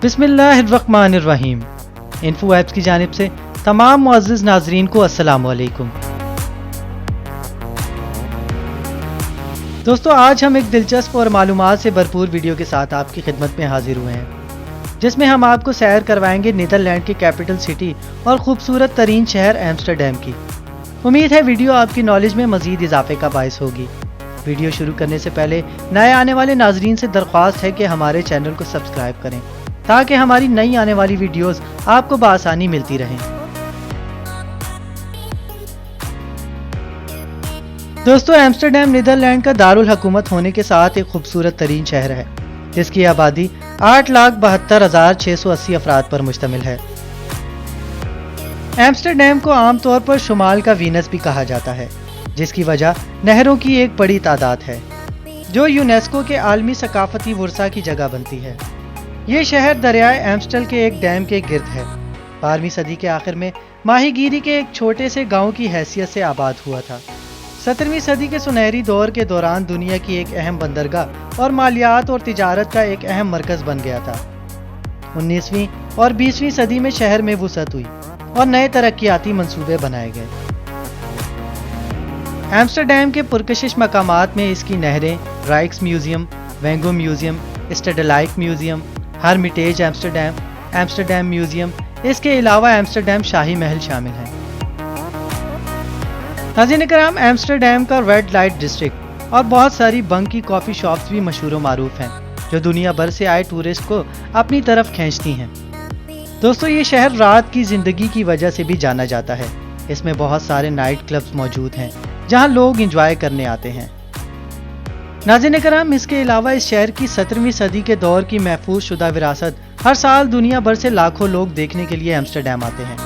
बिस्मिल्लाहिर्रहमानिर्रहीम। Info apps की जानिब से तमाम मुअज़्ज़िज़ नाज़रीन को अस्सलामु अलैकुम। दोस्तों, आज हम एक दिलचस्प और मालूमात से भरपूर वीडियो के साथ आपकी खिदमत में हाजिर हुए हैं, जिसमें हम आपको सैर करवाएंगे नीदरलैंड की कैपिटल सिटी और खूबसूरत तरीन शहर एम्स्टरडैम की। उम्मीद है वीडियो आपकी नॉलेज में मज़ीद इजाफे का बायस होगी। वीडियो शुरू करने से पहले नए आने वाले नाजरीन से दरख्वास्त है कि हमारे चैनल को सब्सक्राइब करें ताकि हमारी नई आने वाली वीडियोस आपको बआसानी मिलती रहें। दोस्तों, एम्स्टरडैम नीदरलैंड का दारुल हुकूमत होने के साथ एक खूबसूरत तरीन शहर है, जिसकी आबादी 8,72,680 अफराद पर मुश्तमिल है। एम्स्टरडैम को आमतौर पर शुमाल का वीनस भी कहा जाता है, जिसकी वजह नहरों की एक बड़ी तादाद है, जो यूनेस्को के आलमी सकाफती वर्सा की जगह बनती है। ये शहर दरियाए एम्स्टल के एक डैम के गिर्द है। 12वीं सदी के आखिर में माहीगीरी के एक छोटे से गांव की हैसियत से आबाद हुआ था। 17वीं सदी के सुनहरी दौर के दौरान दुनिया की एक अहम बंदरगाह और मालियात और तिजारत का एक अहम मरकज बन गया था। 19वीं और 20वीं सदी में शहर में वुसअत हुई और नए तरक्याती मंसूबे बनाए गए। एम्स्टरडैम के पुरकशिश मकामात में इसकी नहरें, Rijksmuseum, Van Gogh Museum, Stedelijk Museum, Hermitage Amsterdam, Amsterdam Museum, इसके अलावा एम्स्टरडैम शाही महल शामिल हैं। नाज़रीन इकराम, एम्स्टरडैम का रेड लाइट डिस्ट्रिक्ट और बहुत सारी बंक की कॉफ़ी शॉप्स भी मशहूर व मारूफ हैं, जो दुनिया भर से आए टूरिस्ट को अपनी तरफ खींचती हैं। दोस्तों, ये शहर रात की ज़िंदगी की वजह से भी जाना जाता है। इसमें बहुत सारे नाइट क्लब्स मौजूद हैं जहां लोग इंजॉय करने आते हैं। नाज़रीन इकराम, इसके अलावा इस शहर की 17वीं सदी के दौर की महफूज शुदा विरासत हर साल दुनिया भर से लाखों लोग देखने के लिए एम्स्टरडैम आते हैं।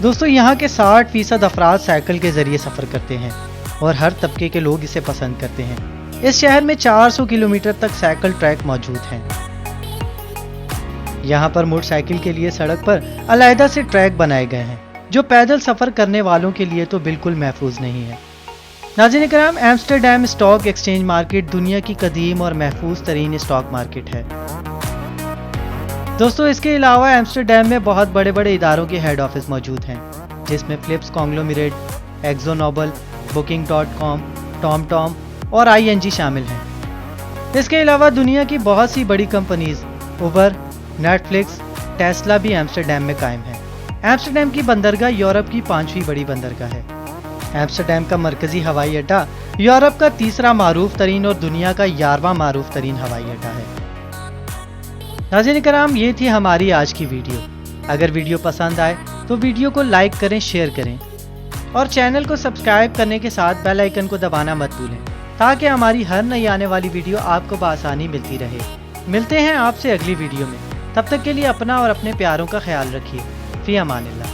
दोस्तों, यहाँ के 60% अफराद साइकिल के जरिए सफ़र करते हैं और हर तबके के लोग इसे पसंद करते हैं। इस शहर में 400 किलोमीटर तक साइकिल ट्रैक मौजूद हैं। यहाँ पर मोटरसाइकिल के लिए सड़क पर अलहदा से ट्रैक बनाए गए हैं, जो पैदल सफ़र करने वालों के लिए तो बिल्कुल महफूज नहीं है। नाज़रीन इकराम, एम्स्टरडैम स्टॉक एक्सचेंज मार्केट दुनिया की कदीम और महफूज तरीन स्टॉक मार्केट है। दोस्तों, इसके अलावा एम्स्टरडैम में बहुत बड़े बड़े इदारों के हेड ऑफिस मौजूद हैं, जिसमें फिलिप्स कॉन्ग्लोमरेट, एक्सो नोबल, Booking.com, TomTom और ING शामिल हैं। इसके अलावा दुनिया की बहुत सी बड़ी कंपनीज उबर, नेटफ्लिक्स, टेस्ला भी एम्स्टरडैम में कायम है। एम्स्टरडैम की बंदरगाह यूरोप की 5वीं बड़ी बंदरगाह है। एम्स्टरडैम का मरकजी हवाई अड्डा यूरोप का तीसरा मारूफ तरीन और दुनिया का 11वां मारूफ तरीन हवाई अड्डा है। नाज़रीन इकराम, ये थी हमारी आज की वीडियो। अगर वीडियो पसंद आए तो वीडियो को लाइक करें, शेयर करें और चैनल को सब्सक्राइब करने के साथ बेल आइकन को दबाना मत भूलें, ताकि हमारी हर नई आने वाली वीडियो आपको बआसानी मिलती रहे। मिलते हैं आपसे अगली वीडियो में। तब तक के लिए अपना और अपने प्यारों का ख्याल रखिए। फ़ी अमानिल्लाह।